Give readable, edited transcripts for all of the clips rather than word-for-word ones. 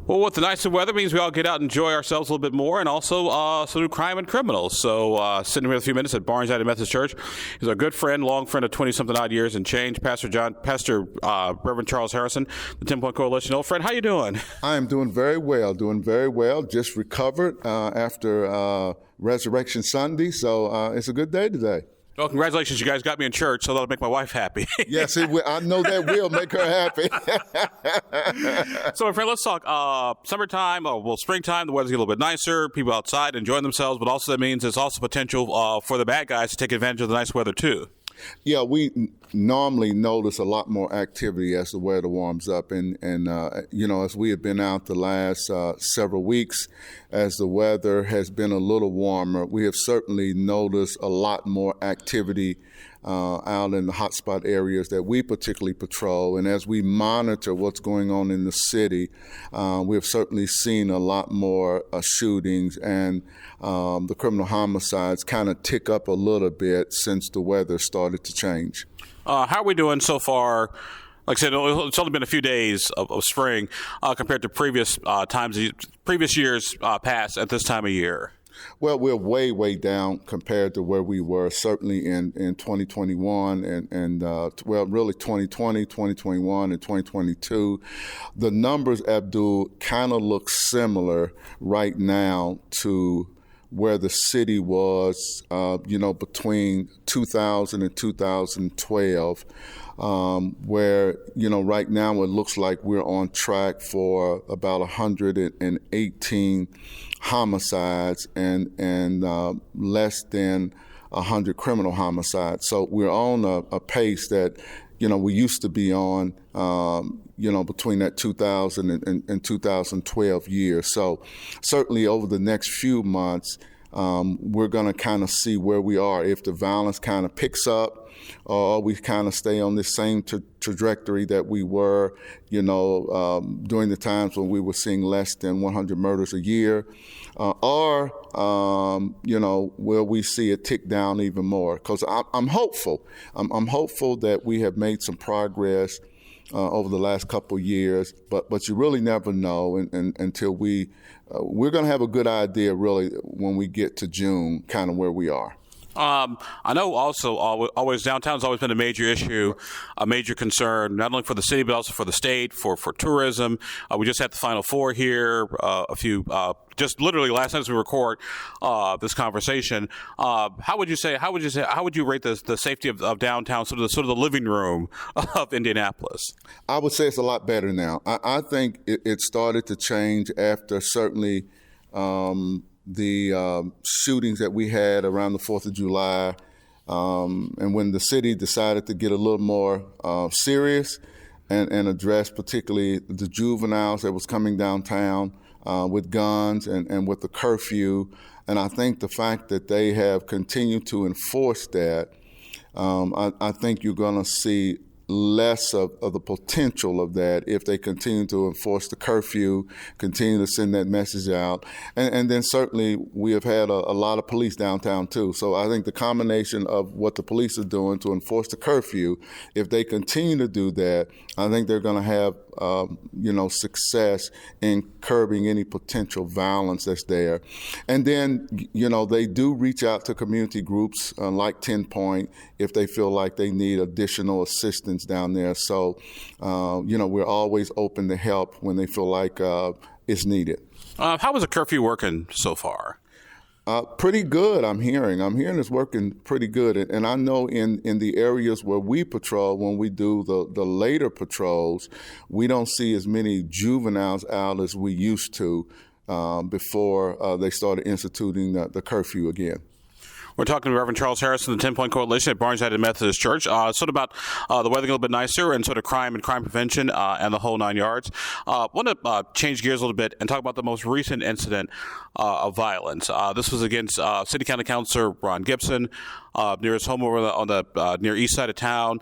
Well, with the nicer weather means we all get out and enjoy ourselves a little bit more, and also do crime and criminals. So sitting here a few minutes at Barnes United Methodist Church is our good friend, long friend of 20-something odd years and change, Pastor Reverend Charles Harrison, the 10-Point Coalition. Old friend, how you doing? I am doing very well, Just recovered after Resurrection Sunday, so it's a good day today. Well, congratulations. You guys got me in church, so that'll make my wife happy. Yes, it will. I know that will make her happy. So, my friend, let's talk summertime, springtime. The weather's a little bit nicer. People outside enjoying themselves, but also that means there's also potential for the bad guys to take advantage of the nice weather, too. Yeah, we normally notice a lot more activity as the weather warms up. And as we have been out the last several weeks, as the weather has been a little warmer, we have certainly noticed a lot more activity out in the hotspot areas that we particularly patrol. And as we monitor what's going on in the city, we have certainly seen a lot more shootings, and the criminal homicides kind of tick up a little bit since the weather started to change. How are we doing so far? Like I said, it's only been a few days of spring compared to previous years past at this time of year. Well, we're way down compared to where we were certainly in 2021 and really 2020, 2021, and 2022. The numbers, Abdul, kind of look similar right now to where the city was, between 2000 and 2012, where, right now it looks like we're on track for about 118 homicides and less than 100 criminal homicides. So we're on a pace that, we used to be on, between that 2000 and 2012 year. So certainly over the next few months, we're going to kind of see where we are. If the violence kind of picks up, or we kind of stay on this same trajectory that we were, during the times when we were seeing less than 100 murders a year, or will we see it tick down even more? Because I'm hopeful. I'm hopeful that we have made some progress over the last couple of years, but you really never know until we're going to have a good idea really when we get to June, kind of where we are. I know also always downtown's always been a major issue, a major concern, not only for the city, but also for the state, for tourism. We just had the Final Four here, just literally last night as we record this conversation. How would you rate the safety of downtown, sort of the living room of Indianapolis? I would say it's a lot better now. I think it started to change after certainly, the shootings that we had around the 4th of July, and when the city decided to get a little more serious and address particularly the juveniles that was coming downtown with guns and with the curfew. And I think the fact that they have continued to enforce that, I think you're going to see less of the potential of that if they continue to enforce the curfew, continue to send that message out. And then certainly we have had a lot of police downtown too. So I think the combination of what the police are doing to enforce the curfew, if they continue to do that, I think they're going to have success in curbing any potential violence that's there. And then, they do reach out to community groups like 10 Point if they feel like they need additional assistance down there. So, we're always open to help when they feel like it's needed. How is the curfew working so far? Pretty good, I'm hearing. It's working pretty good. And I know in the areas where we patrol, when we do the later patrols, we don't see as many juveniles out as we used to before they started instituting the curfew again. We're talking to Reverend Charles Harrison, the 10-Point Coalition at Barnes United Methodist Church. Sort of about the weather a little bit nicer and sort of crime and crime prevention and the whole 9 yards. I want to change gears a little bit and talk about the most recent incident of violence. This was against City County Councilor Ron Gibson near his home over on the near east side of town.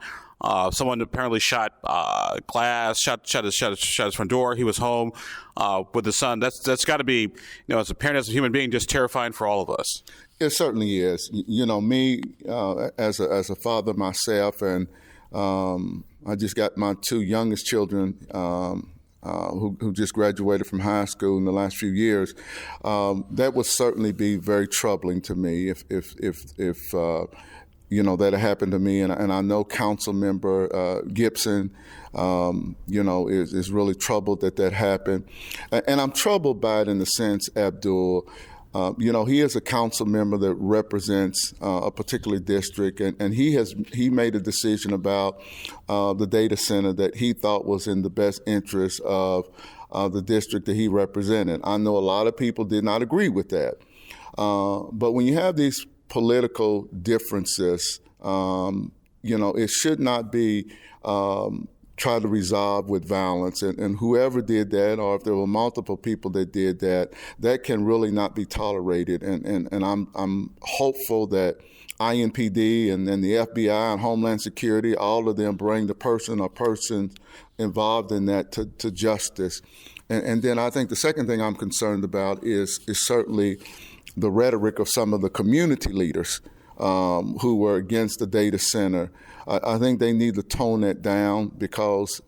Someone apparently shot glass, shot his front door. He was home with his son. That's got to be, as a parent, as a human being, just terrifying for all of us. It certainly is. Me as a father myself, and I just got my two youngest children who just graduated from high school in the last few years, that would certainly be very troubling to me if that happened to me. And I know Council Member Gibson, is really troubled that happened. And I'm troubled by it in the sense, Abdul, he is a council member that represents a particular district, and he made a decision about the data center that he thought was in the best interest of the district that he represented. I know a lot of people did not agree with that. But when you have these political differences, it should not be try to resolve with violence. And whoever did that, or if there were multiple people that did that, that can really not be tolerated. And I'm hopeful that INPD and the FBI and Homeland Security, all of them bring the person or persons involved in that to justice. And then I think the second thing I'm concerned about is certainly the rhetoric of some of the community leaders who were against the data center. I think they need to tone that down, because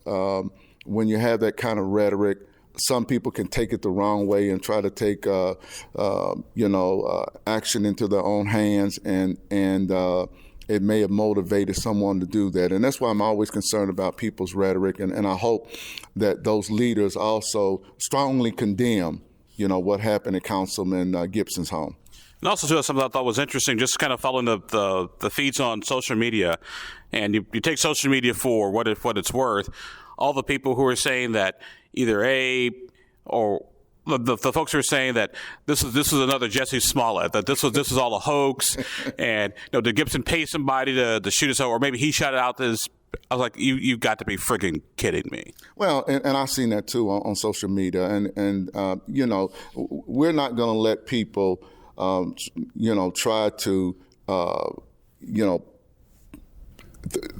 when you have that kind of rhetoric, some people can take it the wrong way and try to take action into their own hands, and it may have motivated someone to do that. And that's why I'm always concerned about people's rhetoric, and I hope that those leaders also strongly condemn what happened at Councilman Gibson's home. And also, too, something I thought was interesting, just kind of following the feeds on social media, and you take social media for what it's worth. All the people who are saying that either or the folks who are saying that this is another Jesse Smollett, that this is all a hoax, and did Gibson pay somebody to shoot us out, or maybe he shot it out this. I was like, you've got to be freaking kidding me. Well, and I've seen that too on social media, and we're not going to let people try to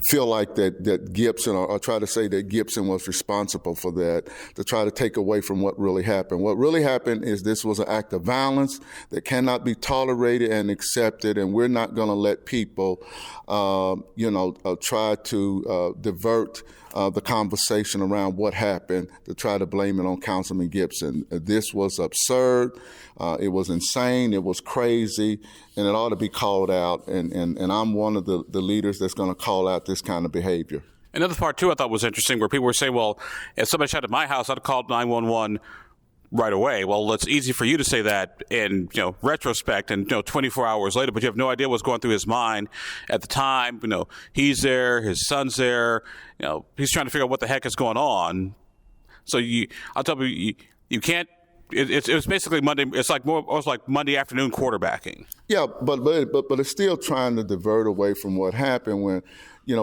feel like that Gibson, or try to say that Gibson was responsible for that, to try to take away from what really happened. What really happened is this was an act of violence that cannot be tolerated and accepted, and we're not going to let people, try to divert the conversation around what happened to try to blame it on Councilman Gibson. This was absurd. It was insane. It was crazy, and it ought to be called out. And I'm one of the leaders that's going to call out this kind of behavior. Another part, too, I thought was interesting, where people were saying, well, if somebody shot at my house, I'd have called 911 right away. Well, it's easy for you to say that in retrospect and 24 hours later, but you have no idea what's going through his mind at the time. He's there, his son's there. He's trying to figure out what the heck is going on. So I'll tell you, you can't. It was basically Monday. It's like Monday afternoon quarterbacking. Yeah, but it's still trying to divert away from what happened. When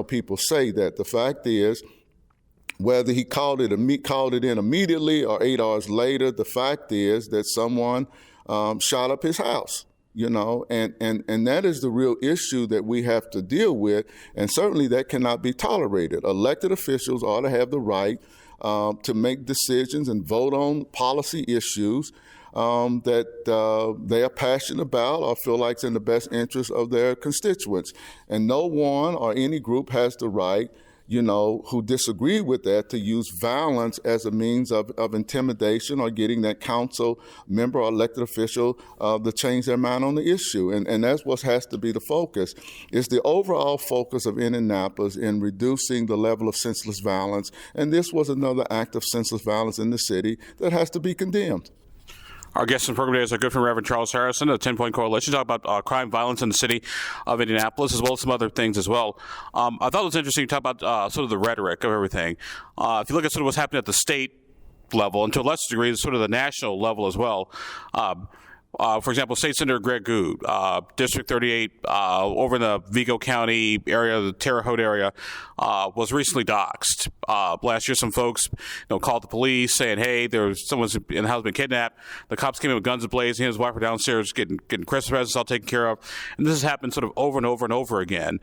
people say that, the fact is, whether he called it in immediately or 8 hours later, the fact is that someone shot up his house. And that is the real issue that we have to deal with, and certainly that cannot be tolerated. Elected officials ought to have the right to make decisions and vote on policy issues that they are passionate about or feel like it's in the best interest of their constituents. And no one or any group has the right, who disagree with that, to use violence as a means of intimidation or getting that council member or elected official to change their mind on the issue. And that's what has to be the focus. It's the overall focus of Indianapolis in reducing the level of senseless violence. And this was another act of senseless violence in the city that has to be condemned. Our guest in the program today is our good friend, Reverend Charles Harrison of the 10-Point Coalition, talk about crime, violence in the city of Indianapolis, as well as some other things as well. I thought it was interesting to talk about sort of the rhetoric of everything. If you look at sort of what's happening at the state level, and to a lesser degree, sort of the national level as well. For example, State Senator Greg Goode, District 38, over in the Vigo County area, the Terre Haute area, was recently doxxed. Last year, some folks, called the police saying, "Hey, someone's in the house been kidnapped." The cops came in with guns ablazing. He and his wife were downstairs getting Christmas presents all taken care of. And this has happened sort of over and over and over again.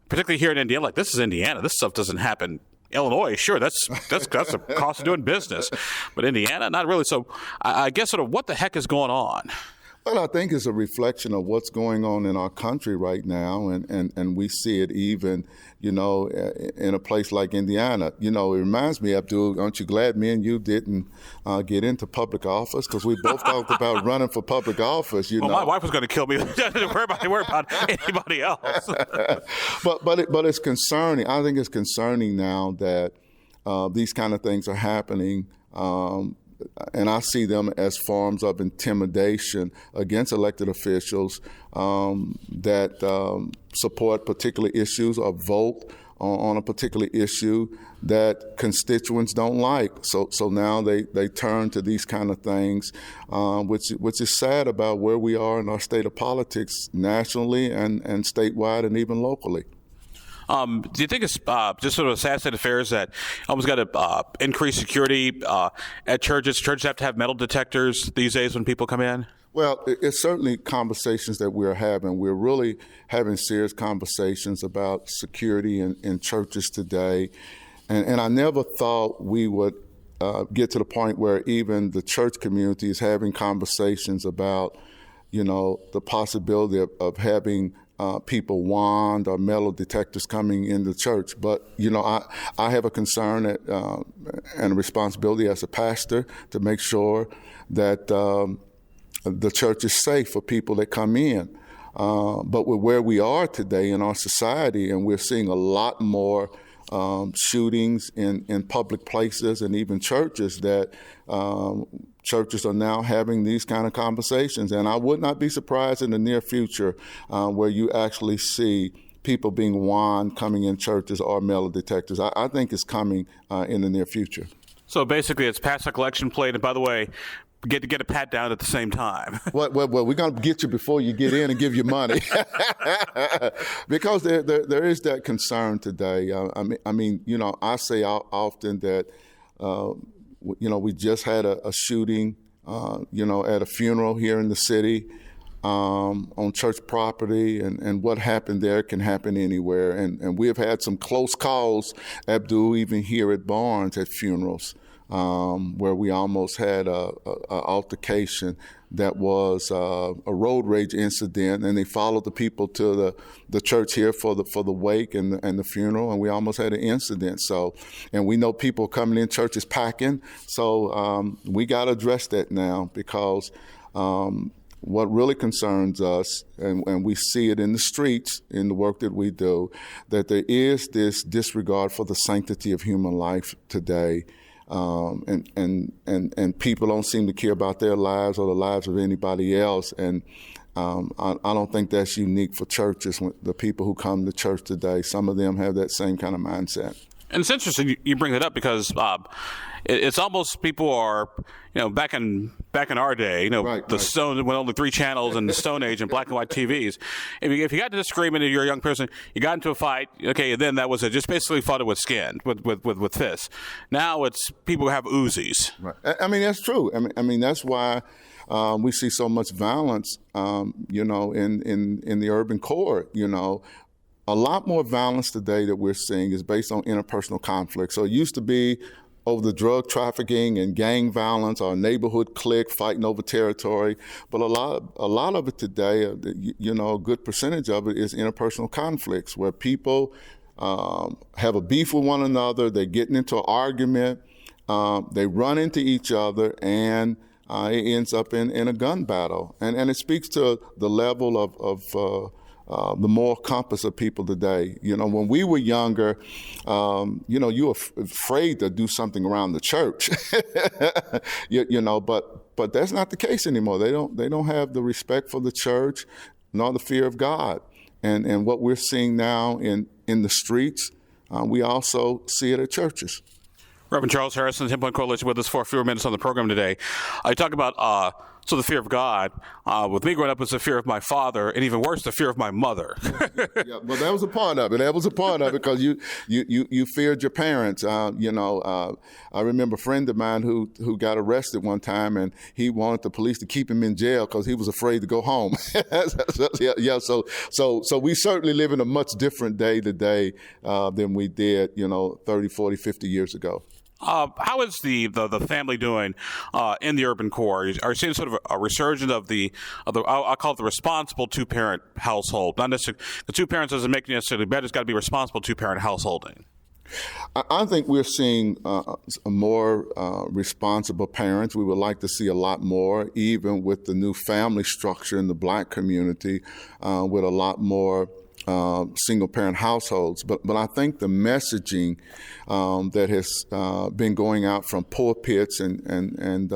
Particularly here in Indiana, like this is Indiana. This stuff doesn't happen. Illinois, sure, that's a cost of doing business, but Indiana, not really. So I guess sort of what the heck is going on? Well, I think it's a reflection of what's going on in our country right now, and we see it even, in a place like Indiana. It reminds me, Abdul, aren't you glad me and you didn't get into public office? Because we both talked about running for public office, Well, my wife was going to kill me. Worry about anybody else. but it's concerning. I think it's concerning now that these kind of things are happening. And I see them as forms of intimidation against elected officials that support particular issues or vote on a particular issue that constituents don't like. So now they turn to these kind of things, which is sad about where we are in our state of politics nationally and statewide and even locally. Do you think it's just sort of a sad state of affairs that almost got to increase security at churches? Churches have to have metal detectors these days when people come in? Well, it's certainly conversations that we're having. We're really having serious conversations about security in churches today. And I never thought we would get to the point where even the church community is having conversations about, the possibility of having people wand or metal detectors coming into church. But, I have a concern and a responsibility as a pastor to make sure that the church is safe for people that come in. But with where we are today in our society, and we're seeing a lot more shootings in public places and even churches, that churches are now having these kind of conversations. And I would not be surprised in the near future where you actually see people being wand coming in churches or metal detectors. I think it's coming in the near future. So basically it's pass a collection plate, and by the way, get a pat down at the same time. Well, we're going to get you before you get in and give you money. Because there is that concern today. I say often that, we just had a shooting, at a funeral here in the city on church property, and what happened there can happen anywhere. And we have had some close calls, Abdul, even here at Barnes at funerals, where we almost had a altercation that was a road rage incident, and they followed the people to the church here for the wake and the funeral, and we almost had an incident. So, and we know people coming in, churches packing. So we got to address that now, because what really concerns us, and we see it in the streets, in the work that we do, that there is this disregard for the sanctity of human life today. And people don't seem to care about their lives or the lives of anybody else. And I don't think that's unique for churches. The people who come to church today, some of them have that same kind of mindset. And it's interesting you bring that up, because it's almost people are, back in our day, Stone, when only 3 channels and the Stone Age and black and white TVs. If you got to disagreement and you're a young person, you got into a fight, okay, then that was it. Just basically fought it with skin, with fists. Now it's people who have Uzis. Right. I mean, that's true. I mean, that's why we see so much violence, in the urban core, A lot more violence today that we're seeing is based on interpersonal conflict. So it used to be over the drug trafficking and gang violence, or neighborhood clique fighting over territory. But a lot of it today, a good percentage of it is interpersonal conflicts, where people have a beef with one another, they're getting into an argument, they run into each other, and it ends up in a gun battle. And it speaks to the level of the moral compass of people today. When we were younger, you were afraid to do something around the church, but that's not the case anymore. They don't have the respect for the church, nor the fear of God. And what we're seeing now in the streets, we also see it at churches. Reverend Charles Harrison, the 10-Point Coalition, with us for a few minutes on the program today. I talk about the fear of God. With me growing up, was the fear of my father, and even worse, the fear of my mother. Yeah, well, that was a part of it. Because you feared your parents. I remember a friend of mine who got arrested one time, and he wanted the police to keep him in jail because he was afraid to go home. So we certainly live in a much different day today than we did, 30, 40, 50 years ago. How is the family doing in the urban core? Are you seeing sort of a resurgence of the I'll call it the responsible two-parent household? Not necessarily the two parents doesn't make it necessarily better. It's got to be responsible two-parent householding. I think we're seeing more responsible parents. We would like to see a lot more, even with the new family structure in the Black community, with a lot more single-parent households. But I think the messaging that has been going out from pulpits and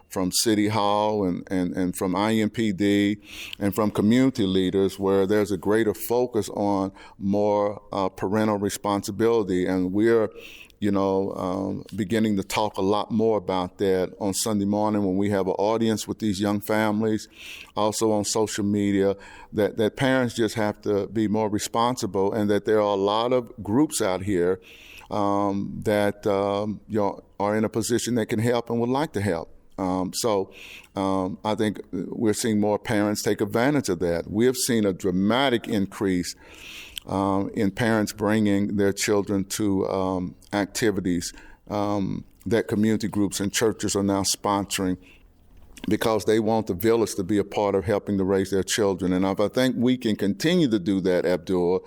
from City Hall and from IMPD and from community leaders, where there's a greater focus on more parental responsibility, and we're beginning to talk a lot more about that on Sunday morning when we have an audience with these young families, also on social media, that parents just have to be more responsible, and that there are a lot of groups out here that are in a position that can help and would like to help. So I think we're seeing more parents take advantage of that. We have seen a dramatic increase in parents bringing their children to activities that community groups and churches are now sponsoring, because they want the village to be a part of helping to raise their children. And if I think we can continue to do that, Abdul,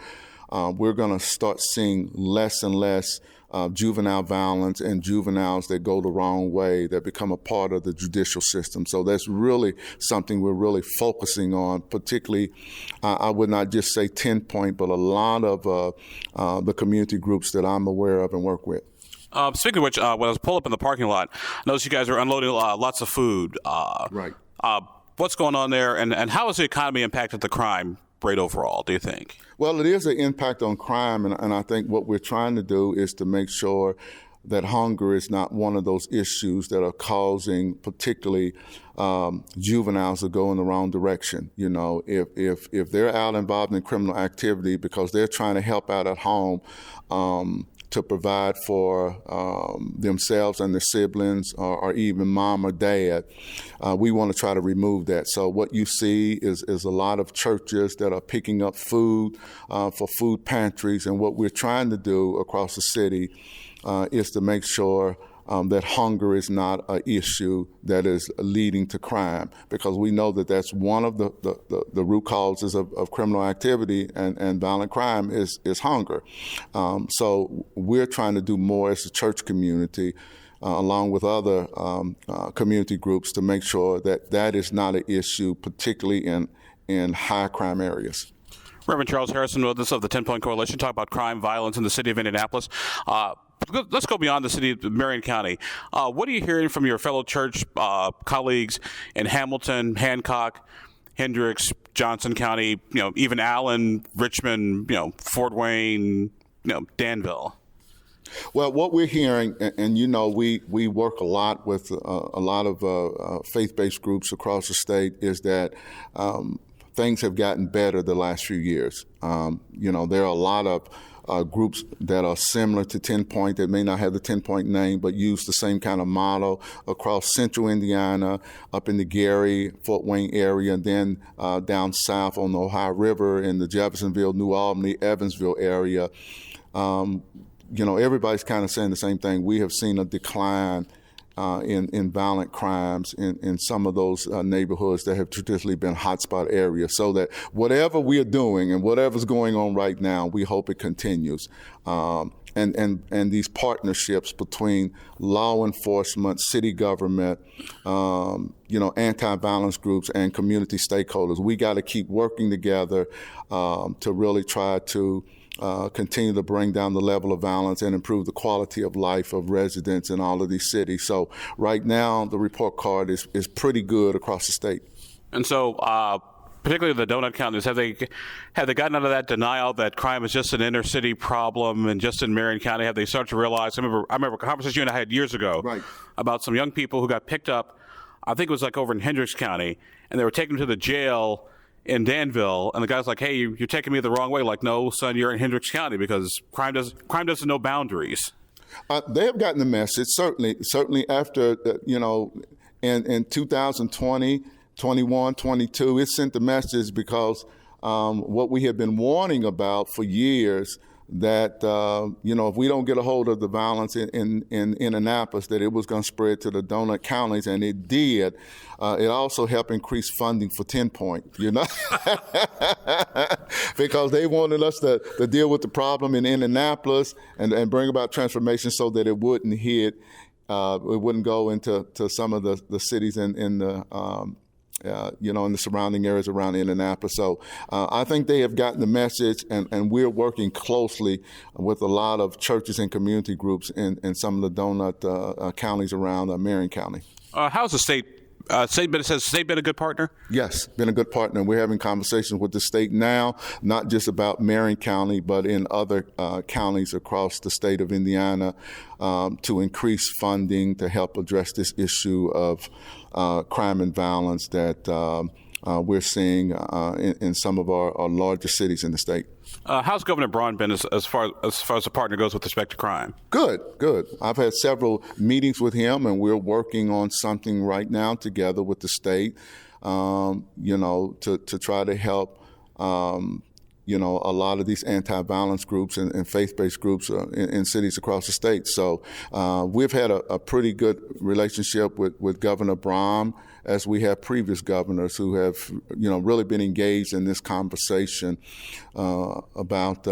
we're going to start seeing less and less juvenile violence and juveniles that go the wrong way, that become a part of the judicial system. So that's really something we're really focusing on, particularly, I would not just say 10 Point, but a lot of the community groups that I'm aware of and work with. Speaking of which, when I was pulled up in the parking lot, I noticed you guys are unloading lots of food. Right. What's going on there, and how has the economy impacted the crime rate overall, do you think? Well, it is an impact on crime, and I think what we're trying to do is to make sure that hunger is not one of those issues that are causing particularly juveniles to go in the wrong direction. If they're out involved in criminal activity because they're trying to help out at home, to provide for themselves and their siblings, or even mom or dad, we want to try to remove that. So what you see is a lot of churches that are picking up food for food pantries, and what we're trying to do across the city is to make sure that hunger is not an issue that is leading to crime, because we know that that's one of the root causes of criminal activity and violent crime is hunger. So we're trying to do more as a church community, along with other community groups, to make sure that that is not an issue, particularly in high crime areas. Reverend Charles Harrison with us of the 10 Point Coalition, talk about crime, violence in the city of Indianapolis. Let's go beyond the city of Marion County. What are you hearing from your fellow church colleagues in Hamilton, Hancock, Hendricks, Johnson County, even Allen, Richmond, Fort Wayne, Danville? Well, what we're hearing, and we work a lot with a lot of faith-based groups across the state, is that things have gotten better the last few years. There are a lot of groups that are similar to 10 Point that may not have the 10 Point name, but use the same kind of model across central Indiana, up in the Gary, Fort Wayne area, and then down south on the Ohio River in the Jeffersonville, New Albany, Evansville area. Everybody's kind of saying the same thing. We have seen a decline in violent crimes in some of those neighborhoods that have traditionally been hotspot areas. So that whatever we are doing and whatever's going on right now, we hope it continues. And these partnerships between law enforcement, city government, anti-violence groups, and community stakeholders, we got to keep working together to really try to continue to bring down the level of violence and improve the quality of life of residents in all of these cities. So right now, the report card is pretty good across the state. And so, particularly the donut counties, have they gotten out of that denial that crime is just an inner city problem and just in Marion County? Have they started to realize? I remember a conversation you and I had years ago about some young people who got picked up. I think it was like over in Hendricks County, and they were taken to the jail in Danville, and the guy's like, "Hey, you're taking me the wrong way." Like, "No, son, you're in Hendricks County because crime doesn't know boundaries." They have gotten the message. Certainly after in 2020, 21, 22, it sent the message because what we have been warning about for years that, if we don't get a hold of the violence in Indianapolis, that it was going to spread to the donut counties, and it did. It also helped increase funding for 10 Point, because they wanted us to deal with the problem in Indianapolis and bring about transformation so that it wouldn't hit, it wouldn't go into some of the cities in the in the surrounding areas around Indianapolis. So I think they have gotten the message, and we're working closely with a lot of churches and community groups in some of the donut counties around Marion County. How's the state been a good partner? Yes, been a good partner. We're having conversations with the state now, not just about Marion County, but in other counties across the state of Indiana, to increase funding to help address this issue of crime and violence that we're seeing in some of our larger cities in the state. How's Governor Braun been as far as the partner goes with respect to crime? Good. I've had several meetings with him, and we're working on something right now together with the state, to try to help, a lot of these anti-violence groups and faith-based groups in cities across the state. So we've had a pretty good relationship with Governor Braun, as we have previous governors who have, really been engaged in this conversation about,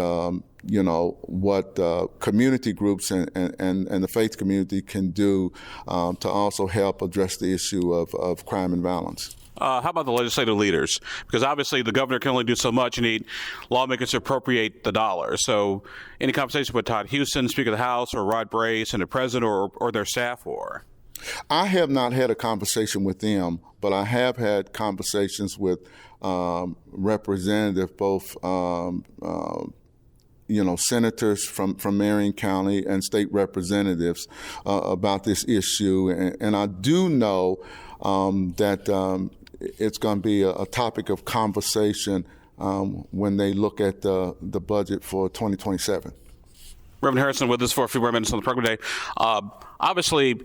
what community groups and the faith community can do to also help address the issue of crime and violence. How about the legislative leaders? Because obviously the governor can only do so much. You need lawmakers to appropriate the dollars. So any conversation with Todd Houston, Speaker of the House, or Rod Brace, and the president or their staff, or? I have not had a conversation with them, but I have had conversations with representatives, both senators from Marion County and state representatives about this issue. And I do know that it's going to be a topic of conversation when they look at the budget for 2027. Reverend Harrison with us for a few more minutes on the program today. Obviously,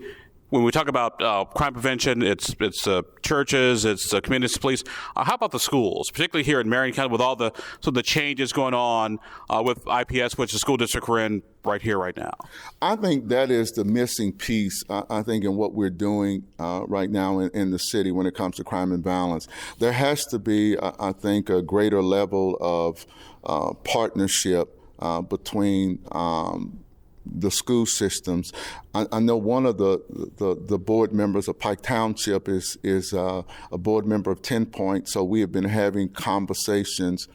when we talk about crime prevention, it's churches, it's community police. How about the schools, particularly here in Marion County, with all the changes going on with IPS, which is the school district we're in right here, right now? I think that is the missing piece, I think, in what we're doing right now in the city when it comes to crime and violence. There has to be, I think, a greater level of partnership between the school systems. I know one of the board members of Pike Township is a board member of 10 Point, so we have been having conversations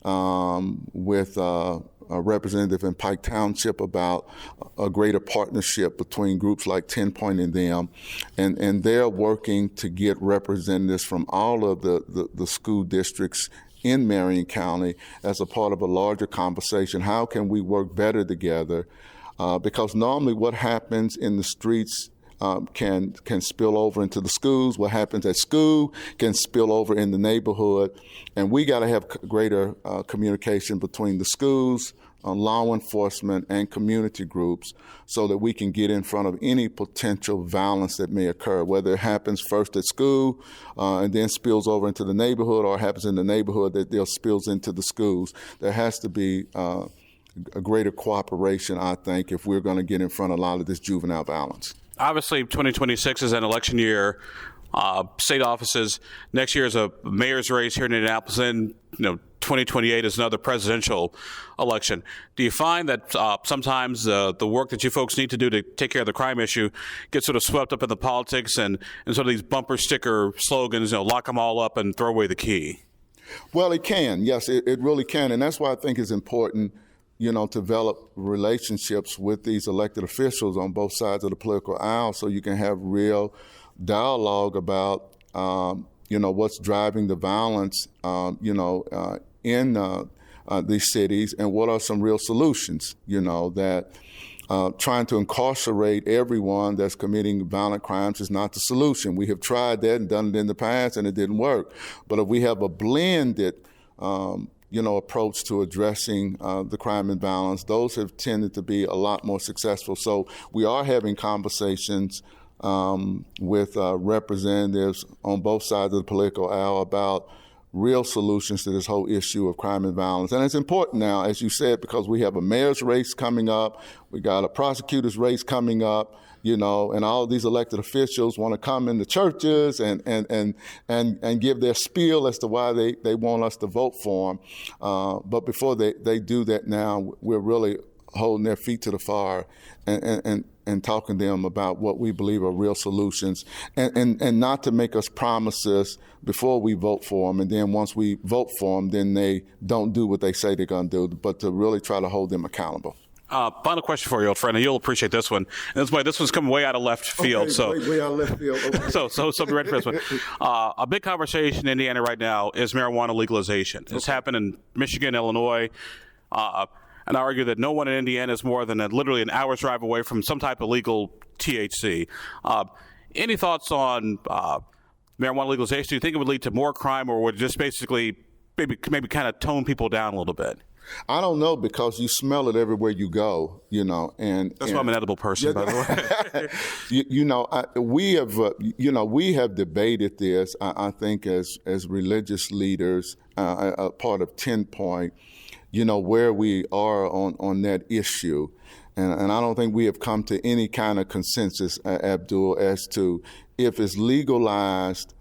with a representative in Pike Township about a greater partnership between groups like 10 Point and them, and they're working to get representatives from all of the school districts in Marion County as a part of a larger conversation. How can we work better together? Because normally what happens in the streets can spill over into the schools. What happens at school can spill over in the neighborhood. And we got to have greater communication between the schools, law enforcement, and community groups so that we can get in front of any potential violence that may occur, whether it happens first at school and then spills over into the neighborhood, or happens in the neighborhood that then spills into the schools. There has to be a greater cooperation, I think, if we're going to get in front of a lot of this juvenile violence. Obviously, 2026 is an election year. State offices. Next year is a mayor's race here in Indianapolis, and 2028 is another presidential election. Do you find that sometimes the work that you folks need to do to take care of the crime issue gets sort of swept up in the politics and sort of these bumper sticker slogans, lock them all up and throw away the key? Well, it can. Yes, it really can. And that's why I think it's important to develop relationships with these elected officials on both sides of the political aisle so you can have real dialogue about, what's driving the violence, in these cities, and what are some real solutions, that trying to incarcerate everyone that's committing violent crimes is not the solution. We have tried that and done it in the past, and it didn't work. But if we have a blended approach to addressing the crime and violence, those have tended to be a lot more successful. So we are having conversations with representatives on both sides of the political aisle about real solutions to this whole issue of crime and violence. And it's important now, as you said, because we have a mayor's race coming up, we got a prosecutor's race coming up, and all of these elected officials want to come into churches and give their spiel as to why they want us to vote for them. But before they do that now, we're really holding their feet to the fire and talking to them about what we believe are real solutions, and not to make us promises before we vote for them, and then once we vote for them, then they don't do what they say they're going to do, but to really try to hold them accountable. Final question for you, old friend, and you'll appreciate this one. And this one's coming way out of left field. Okay, way out of left field. Okay. So be ready for this one. A big conversation in Indiana right now is marijuana legalization. It's happened in Michigan, Illinois, and I argue that no one in Indiana is more than literally an hour's drive away from some type of legal THC. Any thoughts on marijuana legalization? Do you think it would lead to more crime, or would it just basically maybe kind of tone people down a little bit? I don't know, because you smell it everywhere you go, and that's why I'm an edible person, by the way. We have debated this. I think as religious leaders, a part of 10 Point, where we are on that issue, and I don't think we have come to any kind of consensus, Abdul, as to if it's legalized,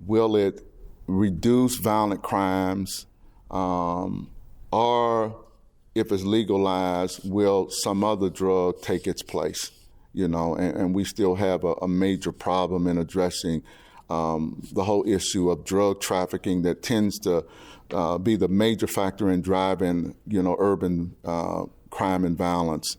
will it reduce violent crimes? Or if it's legalized, will some other drug take its place? And we still have a major problem in addressing the whole issue of drug trafficking that tends to be the major factor in driving, urban crime and violence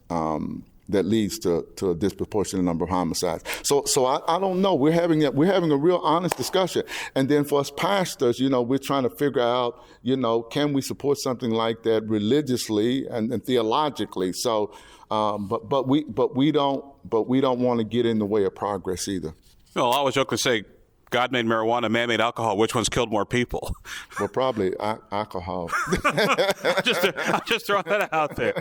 that leads to a disproportionate number of homicides. So I don't know. We're having a real honest discussion. And then for us pastors, we're trying to figure out, can we support something like that religiously and theologically? So, but we don't want to get in the way of progress either. Well, I always joke to say, God made marijuana, man made alcohol. Which one's killed more people? Well, probably alcohol. I'm just throwing that out there.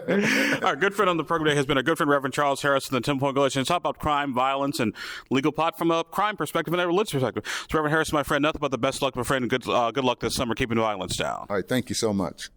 Our good friend on the program today has been our good friend, Reverend Charles Harris, from the 10 Point Coalition. It's all about crime, violence, and legal pot from a crime perspective and a religious perspective. So, Reverend Harris, my friend, nothing but the best luck, my friend, and good luck this summer keeping violence down. All right, thank you so much.